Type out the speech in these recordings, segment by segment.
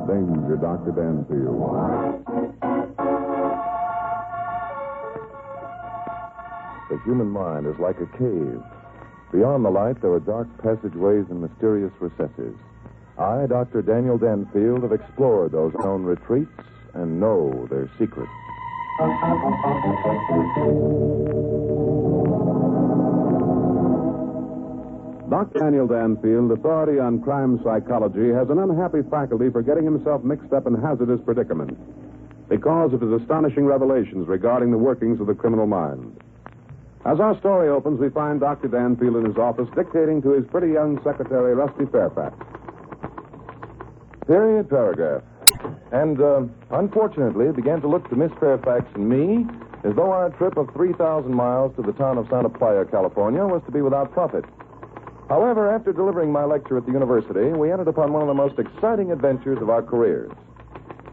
Danger, Dr. Danfield. The human mind is like a cave. Beyond the light, there are dark passageways and mysterious recesses. I, Dr. Daniel Danfield, have explored those unknown retreats and know their secrets. Dr. Daniel Danfield, authority on crime psychology, has an unhappy faculty for getting himself mixed up in hazardous predicaments because of his astonishing revelations regarding the workings of the criminal mind. As our story opens, we find Dr. Danfield in his office dictating to his pretty young secretary, Rusty Fairfax. Period, paragraph. And, unfortunately, it began to look to Miss Fairfax and me as though our trip of 3,000 miles to the town of Santa Playa, California, was to be without profit. However, after delivering my lecture at the university, we entered upon one of the most exciting adventures of our careers.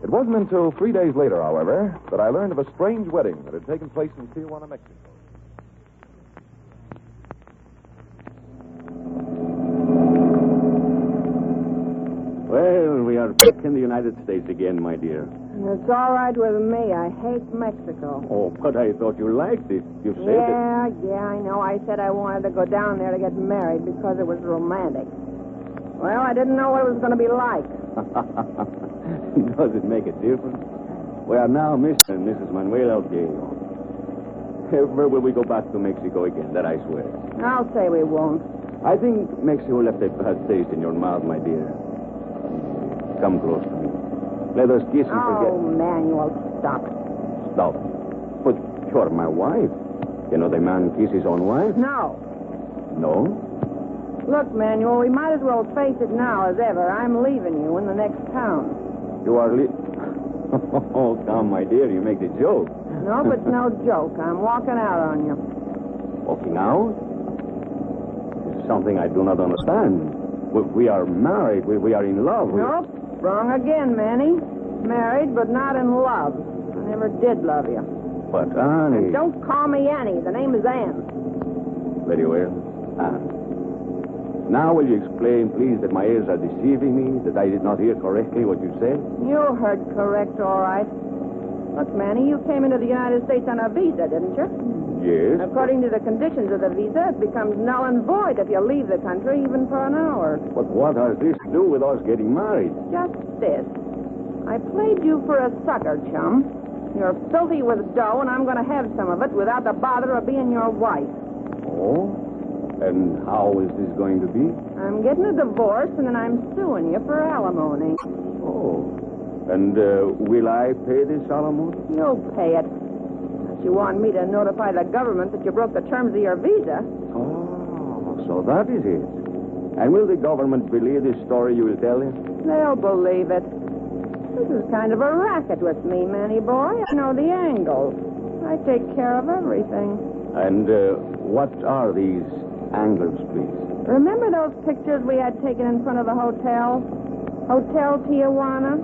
It wasn't until 3 days later, however, that I learned of a strange wedding that had taken place in Tijuana, Mexico. Well, we are back in the United States again, my dear. It's all right with me. I hate Mexico. Oh, but I thought you liked it. You said Yeah, I know. I said I wanted to go down there to get married because it was romantic. Well, I didn't know what it was going to be like. Does it make a difference? We are now Mr. and Mrs. Manuel Abello. Where will we go back to Mexico again? That I swear. I'll say we won't. I think Mexico left a bad taste in your mouth, my dear. Come close to me. Let us kiss and forget. Oh, Manuel, stop. Stop. But you're my wife. Cannot a man kiss his own wife? No. No? Look, Manuel, we might as well face it now as ever. I'm leaving you in the next town. You are Oh, come, my dear, you make the joke. No, but it's no joke. I'm walking out on you. Walking out? It's something I do not understand. We are married. We are in love. Nope. Wrong again, Manny. Married, but not in love. I never did love you. But, Annie... And don't call me Annie. The name is Anne. Very well, Anne. Now will you explain, please, that my ears are deceiving me, that I did not hear correctly what you said? You heard correct, all right. Look, Manny, you came into the United States on a visa, didn't you? Yes. According to the conditions of the visa, it becomes null and void if you leave the country even for an hour. But what has this to do with us getting married? Just this. I played you for a sucker, chum. You're filthy with dough, and I'm going to have some of it without the bother of being your wife. Oh? And how is this going to be? I'm getting a divorce, and then I'm suing you for alimony. Oh. And will I pay this alimony? You'll pay it. Unless you want me to notify the government that you broke the terms of your visa. Oh, so that is it. And will the government believe this story you will tell him? They'll believe it. This is kind of a racket with me, Manny boy. I know the angles. I take care of everything. And what are these angles, please? Remember those pictures we had taken in front of the hotel? Hotel Tijuana?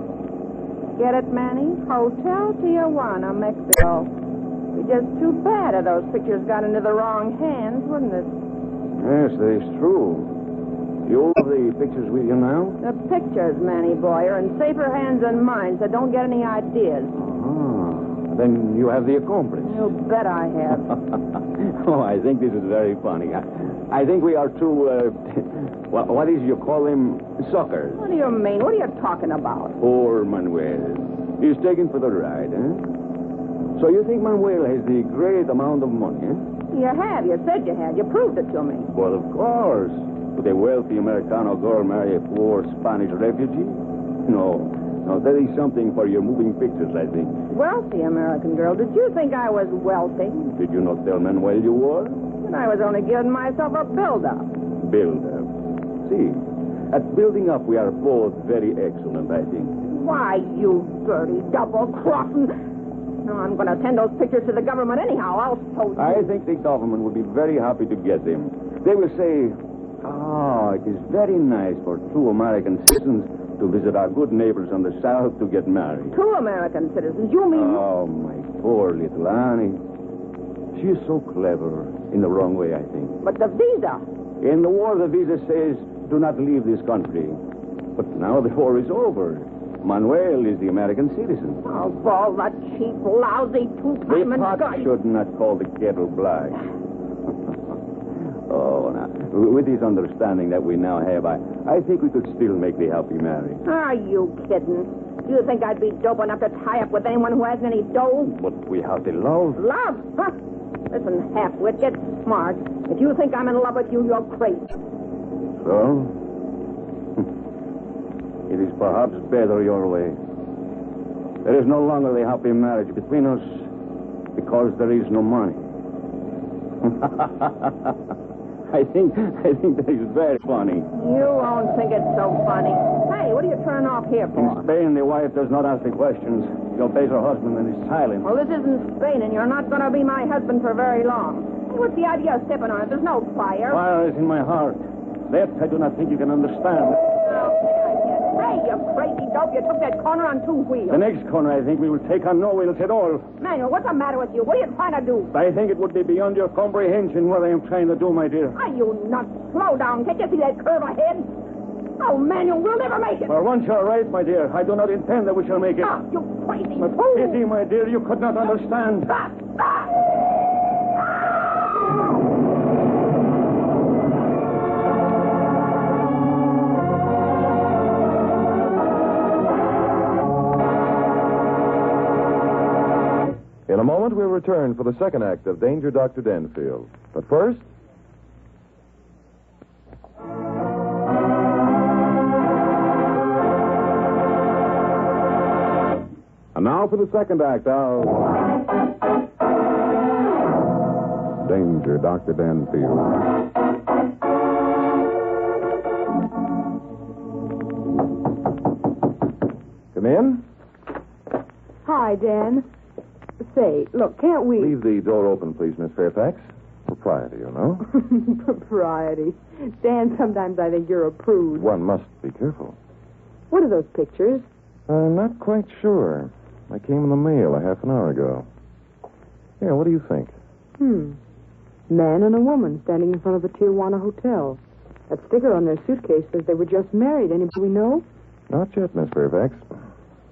Get it, Manny? Hotel Tijuana, Mexico. It'd be just too bad if those pictures got into the wrong hands, wouldn't it? Yes, that is true. You have the pictures with you now? The pictures, Manny boy, are in safer hands than mine, so don't get any ideas. Ah, then you have the accomplice. You bet I have. Oh, I think this is very funny. I think we are two, what is you call them? Suckers. What do you mean? What are you talking about? Poor Manuel. He's taken for the ride, eh? So you think Manuel has the great amount of money, eh? You have. You said you had. You proved it to me. Well, of course. Would a wealthy Americano girl marry a poor Spanish refugee? No, that is something for your moving pictures, I think. Wealthy American girl. Did you think I was wealthy? Did you not tell Manuel you were? And I was only giving myself a build-up. Build-up? See, at building up we are both very excellent, I think. Why, you dirty double-crossing... No, I'm going to send those pictures to the government anyhow. I'll show you. I think the government will be very happy to get them. They will say, it is very nice for two American citizens to visit our good neighbors on the south to get married. Two American citizens? You mean... Oh, my poor little Annie. She is so clever. In the wrong way, I think. But the visa... In the war, the visa says, do not leave this country. But now the war is over. Manuel is the American citizen. Of all the cheap, lousy, The two-timing pot guys. should not call the kettle black. Oh, now, with this understanding that we now have, I think we could still make the happy marriage. Are you kidding? Do you think I'd be dope enough to tie up with anyone who hasn't any dough? But we have the love. Love? Huh? Listen, half-wit, get smart. If you think I'm in love with you, you're crazy. So? It is perhaps better your way. There is no longer the happy marriage between us because there is no money. I think that is very funny. You won't think it's so funny. Hey, what are you turning off here In for? Spain, the wife does not ask the questions. She obeys her husband and is silent. Well, this isn't Spain, and you're not going to be my husband for very long. Hey, what's the idea of stepping on it? There's no fire. Fire is in my heart. That I do not think you can understand. Hey, you crazy dope. You took that corner on two wheels. The next corner, I think we will take on no wheels at all. Manuel, what's the matter with you? What are you trying to do? I think it would be beyond your comprehension what I am trying to do, my dear. Are you nuts? Slow down. Can't you see that curve ahead? Oh, Manuel, we'll never make it. For once you're right, my dear. I do not intend that we shall make it. Ah, you crazy But fool. pity, my dear, you could not understand. Ah, ah. In a moment, we'll return for the second act of Danger Dr. Danfield. But first... And now for the second act of Danger Dr. Danfield. Come in. Hi, Dan. Say, look, can't we... Leave the door open, please, Miss Fairfax. Propriety, you know. Propriety. Dan, sometimes I think you're a prude. One must be careful. What are those pictures? I'm not quite sure. I came in the mail a half an hour ago. Yeah, what do you think? Man and a woman standing in front of the Tijuana Hotel. That sticker on their suitcase says they were just married. Anybody we know? Not yet, Miss Fairfax.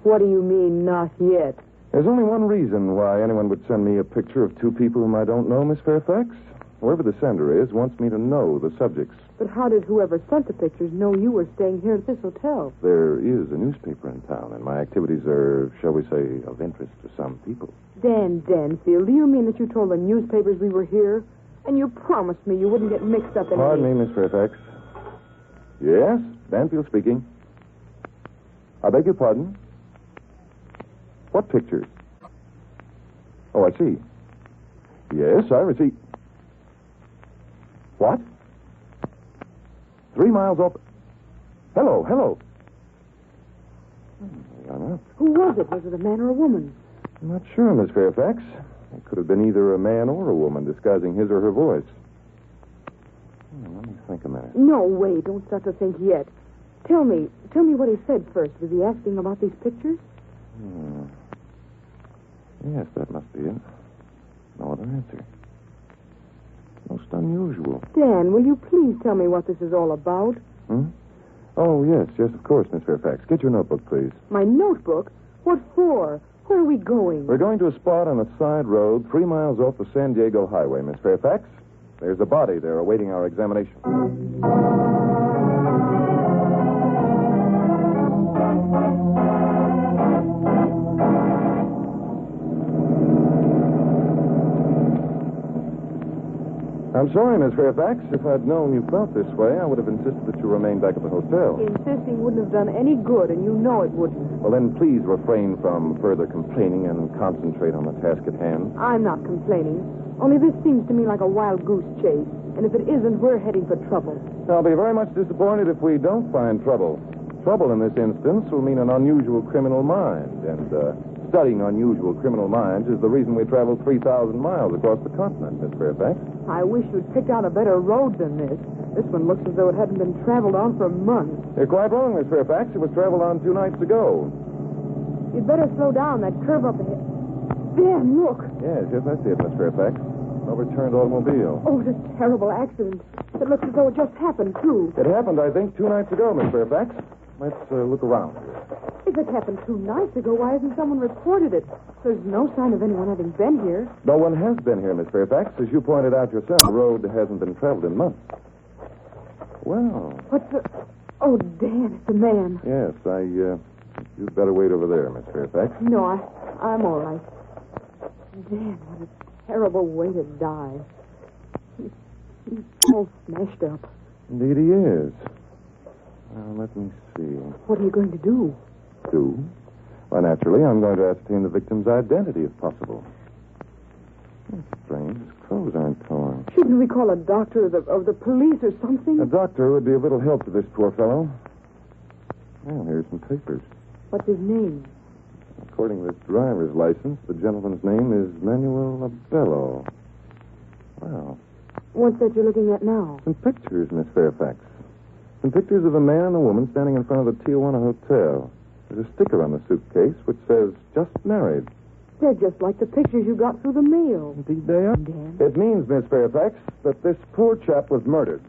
What do you mean, not yet? There's only one reason why anyone would send me a picture of two people whom I don't know, Miss Fairfax. Whoever the sender is wants me to know the subjects. But how did whoever sent the pictures know you were staying here at this hotel? There is a newspaper in town, and my activities are, shall we say, of interest to some people. Dan Danfield, do you mean that you told the newspapers we were here? And you promised me you wouldn't get mixed up in Pardon me, Miss Fairfax. Yes, Danfield speaking. I beg your pardon? What pictures? Oh, I see. Yes, I receive. What? 3 miles off. Hello. Who was it? Was it a man or a woman? I'm not sure, Miss Fairfax. It could have been either a man or a woman disguising his or her voice. Let me think a minute. No, wait. Don't start to think yet. Tell me what he said first. Was he asking about these pictures? Yes, that must be it. No other answer. Most unusual. Dan, will you please tell me what this is all about? Oh, yes, of course, Miss Fairfax. Get your notebook, please. My notebook? What for? Where are we going? We're going to a spot on a side road 3 miles off the San Diego Highway, Miss Fairfax. There's a body there awaiting our examination. I'm sorry, Miss Fairfax. If I'd known you felt this way, I would have insisted that you remain back at the hotel. Insisting wouldn't have done any good, and you know it wouldn't. Well, then please refrain from further complaining and concentrate on the task at hand. I'm not complaining. Only this seems to me like a wild goose chase. And if it isn't, we're heading for trouble. I'll be very much disappointed if we don't find trouble. Trouble in this instance will mean an unusual criminal mind. And studying unusual criminal minds is the reason we traveled 3,000 miles across the continent, Miss Fairfax. I wish you'd picked out a better road than this. This one looks as though it hadn't been traveled on for months. You're quite wrong, Miss Fairfax. It was traveled on 2 nights ago. You'd better slow down. That curve up ahead. Dan, look. Yes, I see it, Miss Fairfax. An overturned automobile. Oh, it's a terrible accident. It looks as though it just happened, too. It happened, I think, 2 nights ago, Miss Fairfax. Let's look around here. If it happened 2 nights ago, why hasn't someone reported it? There's no sign of anyone having been here. No one has been here, Miss Fairfax. As you pointed out yourself, the road hasn't been traveled in months. Well. What's the... Oh, Dan, it's a man. Yes, you'd better wait over there, Miss Fairfax. No, I'm all right. Dan, what a terrible way to die. He's all smashed up. Indeed he is. Now, let me see. What are you going to do? Do? Well, naturally, I'm going to ascertain the victim's identity, if possible. That's strange. His clothes aren't torn. Shouldn't we call a doctor of the police or something? A doctor would be of little help to this poor fellow. Well, here's some papers. What's his name? According to this driver's license, the gentleman's name is Manuel Abello. Wow. What's that you're looking at now? Some pictures, Miss Fairfax. Some pictures of a man and a woman standing in front of the Tijuana Hotel. There's a sticker on the suitcase which says, just married. They're just like the pictures you got through the mail. Indeed they are. Dan? It means, Miss Fairfax, that this poor chap was murdered.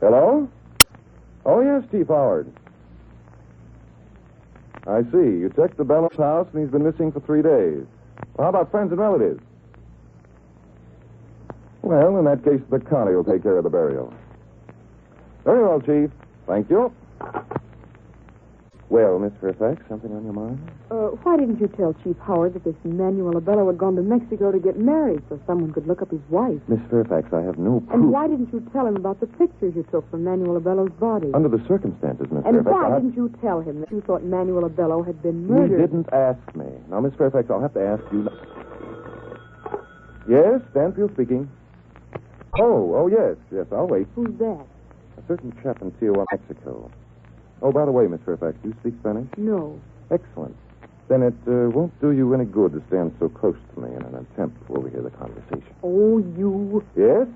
Hello? Oh, yes, Chief Howard. I see. You checked the Bellows house, and he's been missing for 3 days. Well, how about friends and relatives? Well, in that case, the county will take care of the burial. Very well, Chief. Thank you. Well, Miss Fairfax, something on your mind? Why didn't you tell Chief Howard that this Manuel Abello had gone to Mexico to get married so someone could look up his wife? Miss Fairfax, I have no proof. And why didn't you tell him about the pictures you took from Manuel Abello's body? Under the circumstances, Miss And Fairfax... why didn't you tell him that you thought Manuel Abello had been murdered? You didn't ask me. Now, Miss Fairfax, I'll have to ask you... Yes, Danfield speaking. Oh, yes, I'll wait. Who's that? A certain chap in Tijuana, Mexico. Oh, by the way, Miss Fairfax, do you speak Spanish? No. Excellent. Then it won't do you any good to stand so close to me in an attempt to overhear the conversation. Oh, you... Yes?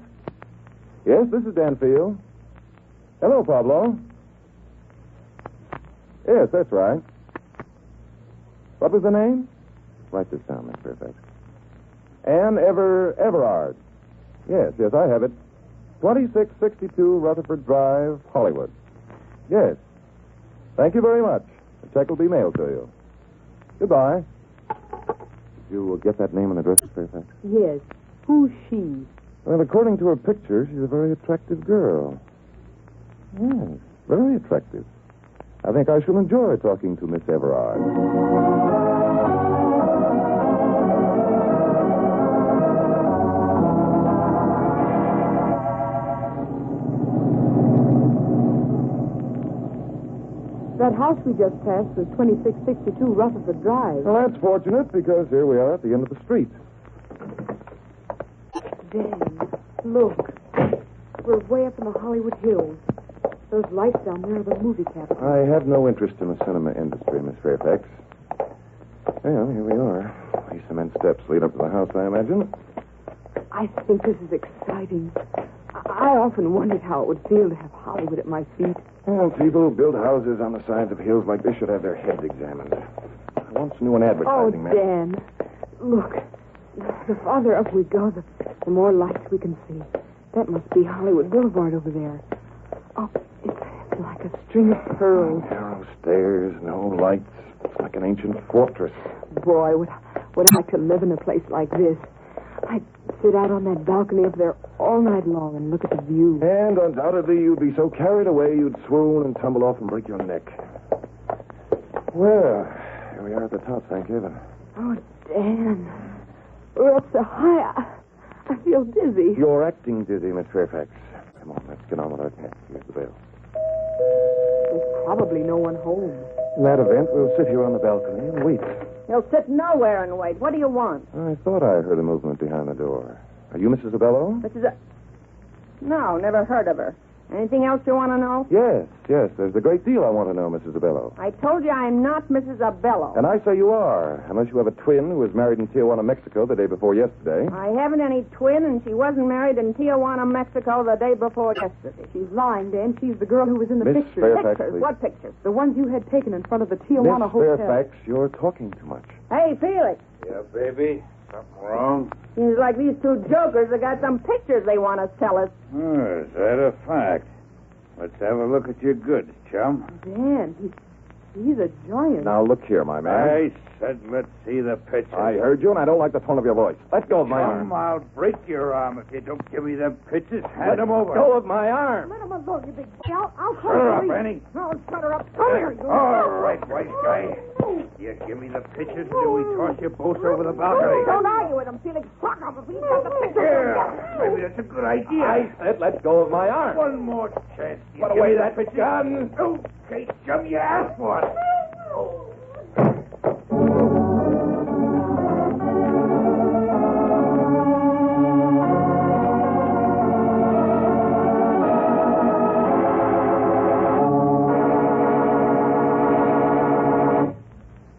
Yes, this is Danfield. Hello, Pablo. Yes, that's right. What was the name? Write this down, Miss Fairfax. Ann Everard. Yes, I have it. 2662 Rutherford Drive, Hollywood. Yes. Thank you very much. The check will be mailed to you. Goodbye. Did you get that name and address, Miss Fairfax? Yes. Who's she? Well, according to her picture, she's a very attractive girl. Yes, very attractive. I think I shall enjoy talking to Miss Everard. That house we just passed was 2662 Rutherford Drive. Well, that's fortunate, because here we are at the end of the street. Dan, look. We're way up in the Hollywood Hills. Those lights down there are the movie capital. I have no interest in the cinema industry, Miss Fairfax. Well, here we are. These cement steps lead up to the house, I imagine. I think this is exciting. I often wondered how it would feel to have Hollywood at my feet. Well, people who build houses on the sides of hills like this should have their heads examined. I once knew an advertising man. Dan, look. The farther up we go, the more lights we can see. That must be Hollywood Boulevard over there. Oh, it's like a string of pearls. Narrow stairs, no lights. It's like an ancient fortress. Boy, would I like to live in a place like this. I'd sit out on that balcony up there all night long and look at the view. And undoubtedly you'd be so carried away you'd swoon and tumble off and break your neck. Well, here we are at the top, thank heaven. Oh, Dan. We're up so high, I feel dizzy. You're acting dizzy, Miss Fairfax. Come on, let's get on with our task. Here's the bell. There's probably no one home. In that event, we'll sit here on the balcony and wait. He'll sit nowhere and wait. What do you want? I thought I heard a movement behind the door. Are you Mrs. Abello? No, never heard of her. Anything else you want to know? Yes. There's a great deal I want to know, Mrs. Abello. I told you I'm not Mrs. Abello. And I say you are, unless you have a twin who was married in Tijuana, Mexico the day before yesterday. I haven't any twin, and she wasn't married in Tijuana, Mexico the day before yesterday. She's lying, Dan. She's the girl who was in the Miss pictures. Fairfax, Pictures? please. What pictures? The ones you had taken in front of the Tijuana Miss Hotel. Fairfax, you're talking too much. Hey, Felix. Yeah, baby. Something wrong? Seems like these two jokers have got some pictures they want to sell us. Oh, is that a fact? Let's have a look at your goods, chum. Dan, he's a giant. Now, look here, my man. I said let's see the pictures. I heard you, and I don't like the tone of your voice. Let go of my Chum, arm. I'll break your arm if you don't give me them pictures. Hand them over. Let go of my arm. Let him alone, you big boy. I'll call Shut her up, police. Annie. No, shut her up. Come here, you. All right, white guy. You give me the pictures, and we toss you both over the balcony. Don't argue with him, Felix. Fuck him if he's got the pictures. Yeah, maybe that's a good idea. I said let go of my arm. One more chance. You Put give away me that the pictures. gun. Okay, chum, you asked for it.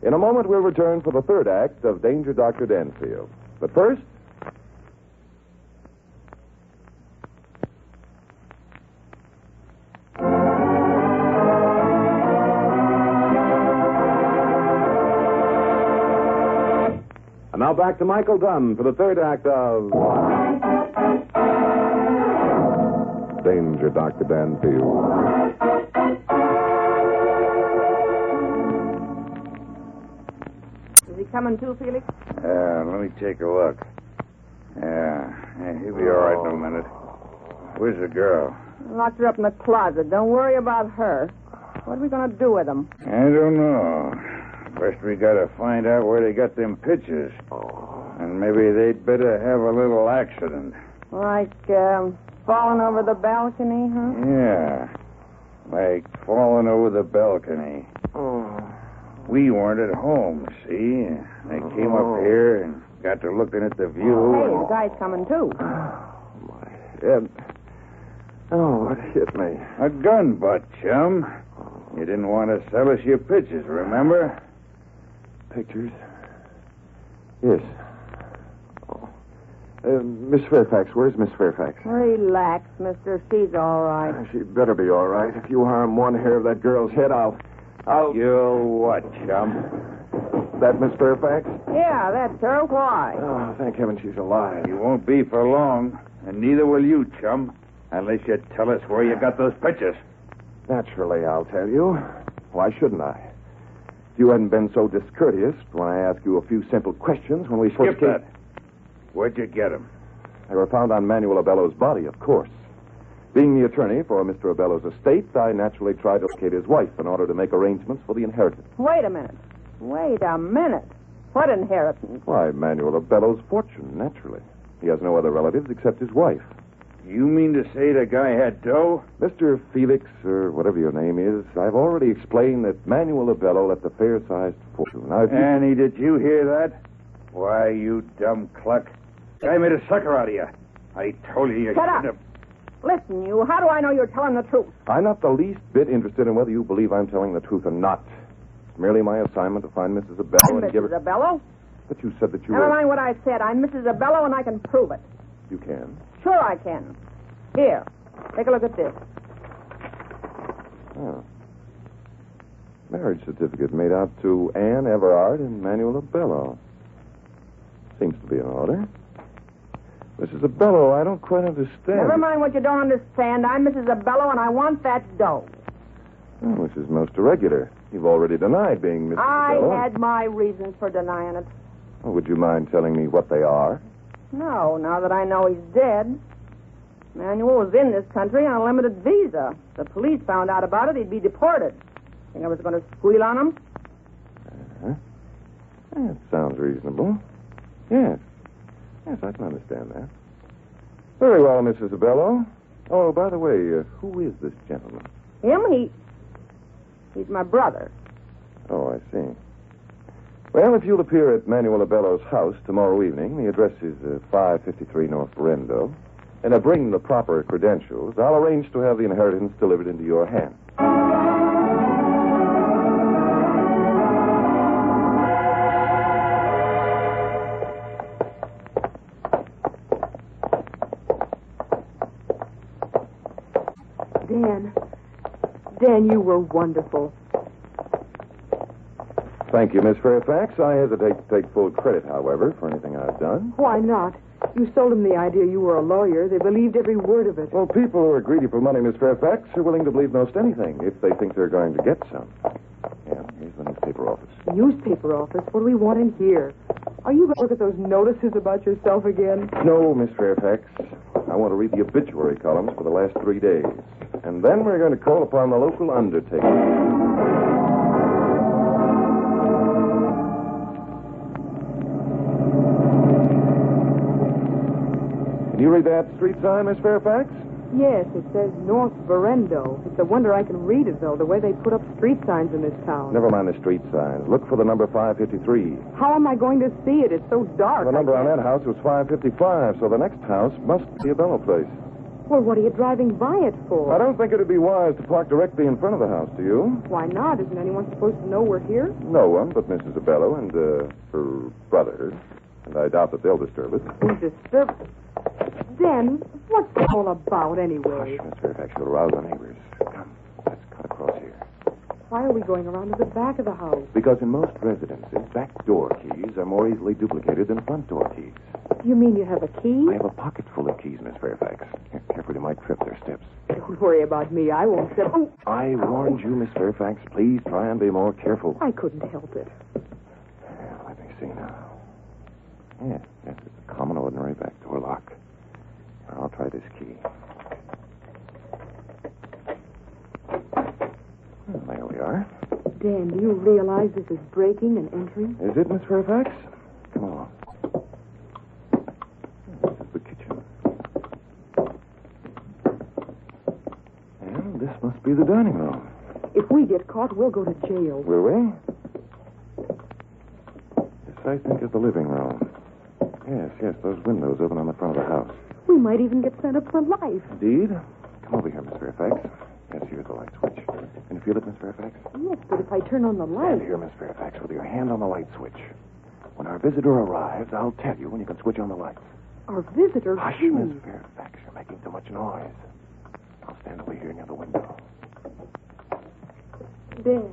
In a moment, we'll return for the third act of Danger Dr. Danfield. But first... And now back to Michael Dunn for the third act of... Danger Dr. Danfield. Is he coming too, Felix? Let me take a look. Yeah, he'll be all right in a minute. Where's the girl? Locked her up in the closet. Don't worry about her. What are we going to do with them? I don't know. First, we gotta find out where they got them pictures. And maybe they'd better have a little accident. Like, falling over the balcony, huh? Yeah. Like falling over the balcony. We weren't at home, see? They came up here and got to looking at the view. Hey, the guy's coming too. My head. Oh, what hit me? A gun butt, chum. You didn't want to sell us your pictures, remember? Pictures? Yes. Oh. Miss Fairfax, where's Miss Fairfax? Relax, mister. She's all right. She better be all right. If you harm one hair of that girl's head, I'll... You'll what, chum? That Miss Fairfax? Yeah, that's her. Why? Oh, thank heaven she's alive. You won't be for long, and neither will you, chum, unless you tell us where you got those pictures. Naturally, I'll tell you. Why shouldn't I? If you hadn't been so discourteous when I asked you a few simple questions when we first Skip came... that. Where'd you get them? They were found on Manuel Abello's body, of course. Being the attorney for Mr. Abello's estate, I naturally tried to locate his wife in order to make arrangements for the inheritance. Wait a minute. What inheritance? Why, Manuel Abello's fortune, naturally. He has no other relatives except his wife. You mean to say the guy had dough? Mr. Felix, or whatever your name is, I've already explained that Manuel Abello left a fair-sized fortune. Now, if you... Annie, did you hear that? Why, you dumb cluck. Guy made a sucker out of you. I told you you Shut up. shouldn't have... Listen, you. How do I know you're telling the truth? I'm not the least bit interested in whether you believe I'm telling the truth or not. It's merely my assignment to find Mrs. Abello I'm and give Mrs. her... Abello. But you said that you Never were... mind what I said. I'm Mrs. Abello, and I can prove it. You can? Sure I can. Here, take a look at this. Oh. Marriage certificate made out to Anne Everard and Manuel Abello. Seems to be in order. Mrs. Abello, I don't quite understand. Never mind what you don't understand. I'm Mrs. Abello, and I want that dough. Oh, this is most irregular. You've already denied being Mrs. Abello. I had my reasons for denying it. Oh, would you mind telling me what they are? No, now that I know he's dead. Manuel was in this country on a limited visa. If the police found out about it, he'd be deported. Think I was going to squeal on him? Uh-huh. That sounds reasonable. Yes. Yes, I can understand that. Very well, Mrs. Abello. Oh, by the way, who is this gentleman? Him? He's my brother. Oh, I see. Well, if you'll appear at Manuel Abello's house tomorrow evening, the address is 553 North Berendo, and bring the proper credentials, I'll arrange to have the inheritance delivered into your hands. Dan, you were wonderful. Thank you, Miss Fairfax. I hesitate to take full credit, however, for anything I've done. Why not? You sold them the idea you were a lawyer. They believed every word of it. Well, people who are greedy for money, Miss Fairfax, are willing to believe most anything if they think they're going to get some. Yeah, here's the newspaper office. Newspaper office? What do we want in here? Are you going to look at those notices about yourself again? No, Miss Fairfax. I want to read the obituary columns for the last 3 days. And then we're going to call upon the local undertaker. You read that street sign, Miss Fairfax? Yes, it says North Verendo. It's a wonder I can read it, though, the way they put up street signs in this town. Never mind the street signs. Look for the number 553. How am I going to see it? It's so dark. The number on that house was 555, so the next house must be a Bello place. Well, what are you driving by it for? I don't think it'd be wise to park directly in front of the house, do you? Why not? Isn't anyone supposed to know we're here? No one but Mrs. Abello and her brother. And I doubt that they'll disturb us. Disturb? Dan, what's it all about, anyway? Hush, Miss Fairfax, you'll arouse the neighbors. Come, let's cut across here. Why are we going around to the back of the house? Because in most residences, back door keys are more easily duplicated than front door keys. You mean you have a key? I have a pocket full of keys, Miss Fairfax. Here, careful, you might trip their steps. Don't worry about me. I won't step. Oh. I warned you, Miss Fairfax. Please try and be more careful. I couldn't help it. Let me see now. Yes, it's a common, ordinary back door lock. Here, I'll try this key. Well, there we are. Dan, do you realize this is breaking and entering? Is it, Miss Fairfax? Come along. This is the kitchen. And this must be the dining room. If we get caught, we'll go to jail. Will we? This, I think, is the living room. Yes, those windows open on the front of the house. We might even get sent up for life. Indeed. Come over here, Miss Fairfax. Yes, here's the light switch. Can you feel it, Miss Fairfax? Yes, but if I turn on the light... Stand here, Miss Fairfax, with your hand on the light switch. When our visitor arrives, I'll tell you when you can switch on the lights. Our visitor... Hush, who? Miss Fairfax. You're making too much noise. I'll stand over here near the window. Dan,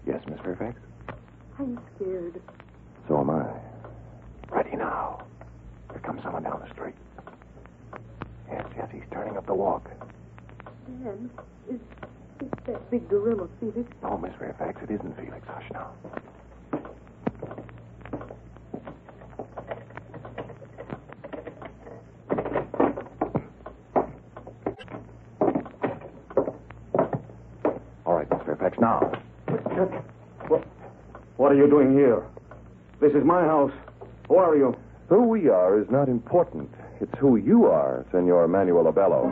Yes, Miss Fairfax? I'm scared. So am I. Ready now. Here comes someone down the street. Yes, he's turning up the walk. Dan, is that big gorilla Felix? No, Miss Fairfax, it isn't Felix. Hush now. All right, Miss Fairfax, now. What are you doing here? This is my house. Who are you? Who we are is not important. It's who you are, Senor Manuel Abello.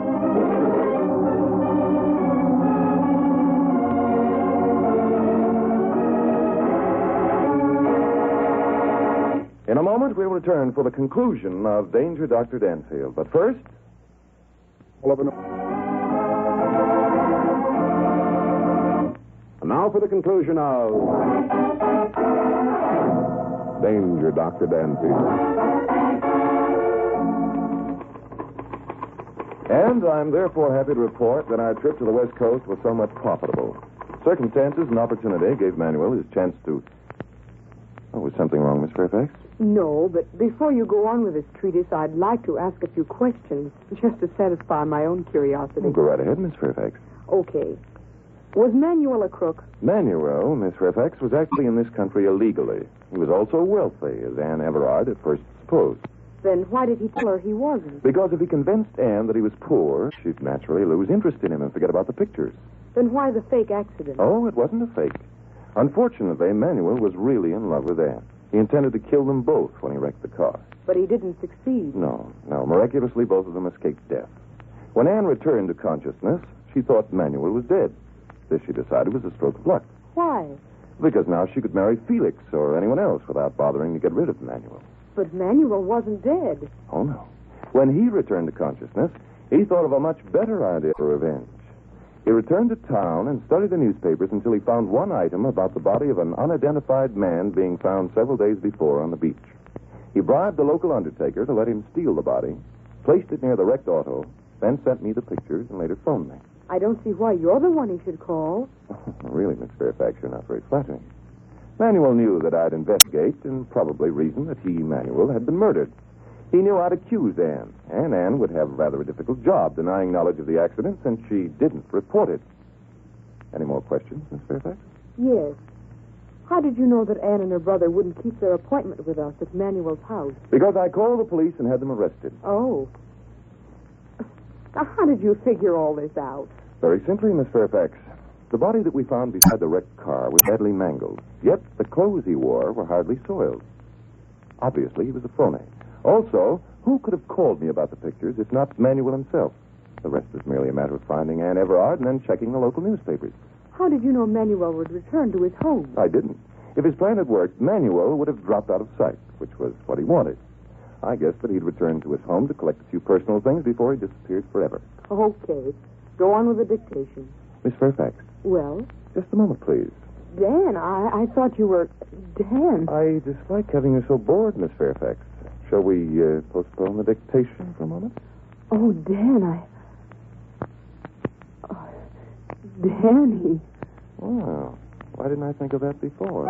In a moment, we'll return for the conclusion of Danger Dr. Danfield. But first... And now for the conclusion of Danger Dr. Danfield. And I'm therefore happy to report that our trip to the West Coast was somewhat profitable. Circumstances and opportunity gave Manuel his chance to... Oh, was something wrong, Miss Fairfax? No, but before you go on with this treatise, I'd like to ask a few questions, just to satisfy my own curiosity. Well, go right ahead, Miss Fairfax. Okay. Was Manuel a crook? Manuel, Miss Fairfax, was actually in this country illegally. He was also wealthy, as Anne Everard at first supposed. Then why did he tell her he wasn't? Because if he convinced Anne that he was poor, she'd naturally lose interest in him and forget about the pictures. Then why the fake accident? Oh, it wasn't a fake. Unfortunately, Manuel was really in love with Anne. He intended to kill them both when he wrecked the car. But he didn't succeed. No. Miraculously, both of them escaped death. When Anne returned to consciousness, she thought Manuel was dead. This, she decided, was a stroke of luck. Why? Because now she could marry Felix or anyone else without bothering to get rid of Manuel. But Manuel wasn't dead. Oh, no. When he returned to consciousness, he thought of a much better idea for revenge. He returned to town and studied the newspapers until he found one item about the body of an unidentified man being found several days before on the beach. He bribed the local undertaker to let him steal the body, placed it near the wrecked auto, then sent me the pictures and later phoned me. I don't see why you're the one he should call. Really, Miss Fairfax, you're not very flattering. Manuel knew that I'd investigate and probably reason that he, Manuel, had been murdered. He knew I'd accuse Anne, and Anne would have rather a difficult job denying knowledge of the accident since she didn't report it. Any more questions, Miss Fairfax? Yes. How did you know that Anne and her brother wouldn't keep their appointment with us at Manuel's house? Because I called the police and had them arrested. Oh. Now, how did you figure all this out? Very simply, Miss Fairfax. The body that we found beside the wrecked car was badly mangled, yet the clothes he wore were hardly soiled. Obviously, he was a phony. Also, who could have called me about the pictures if not Manuel himself? The rest is merely a matter of finding Anne Everard and then checking the local newspapers. How did you know Manuel would return to his home? I didn't. If his plan had worked, Manuel would have dropped out of sight, which was what he wanted. I guessed that he'd return to his home to collect a few personal things before he disappeared forever. Okay. Go on with the dictation. Miss Fairfax. Well? Just a moment, please. Dan, I thought you were... Dan. I dislike having you so bored, Miss Fairfax. Shall we postpone the dictation for a moment? Oh, Dan, Oh, Danny. Wow. Why didn't I think of that before?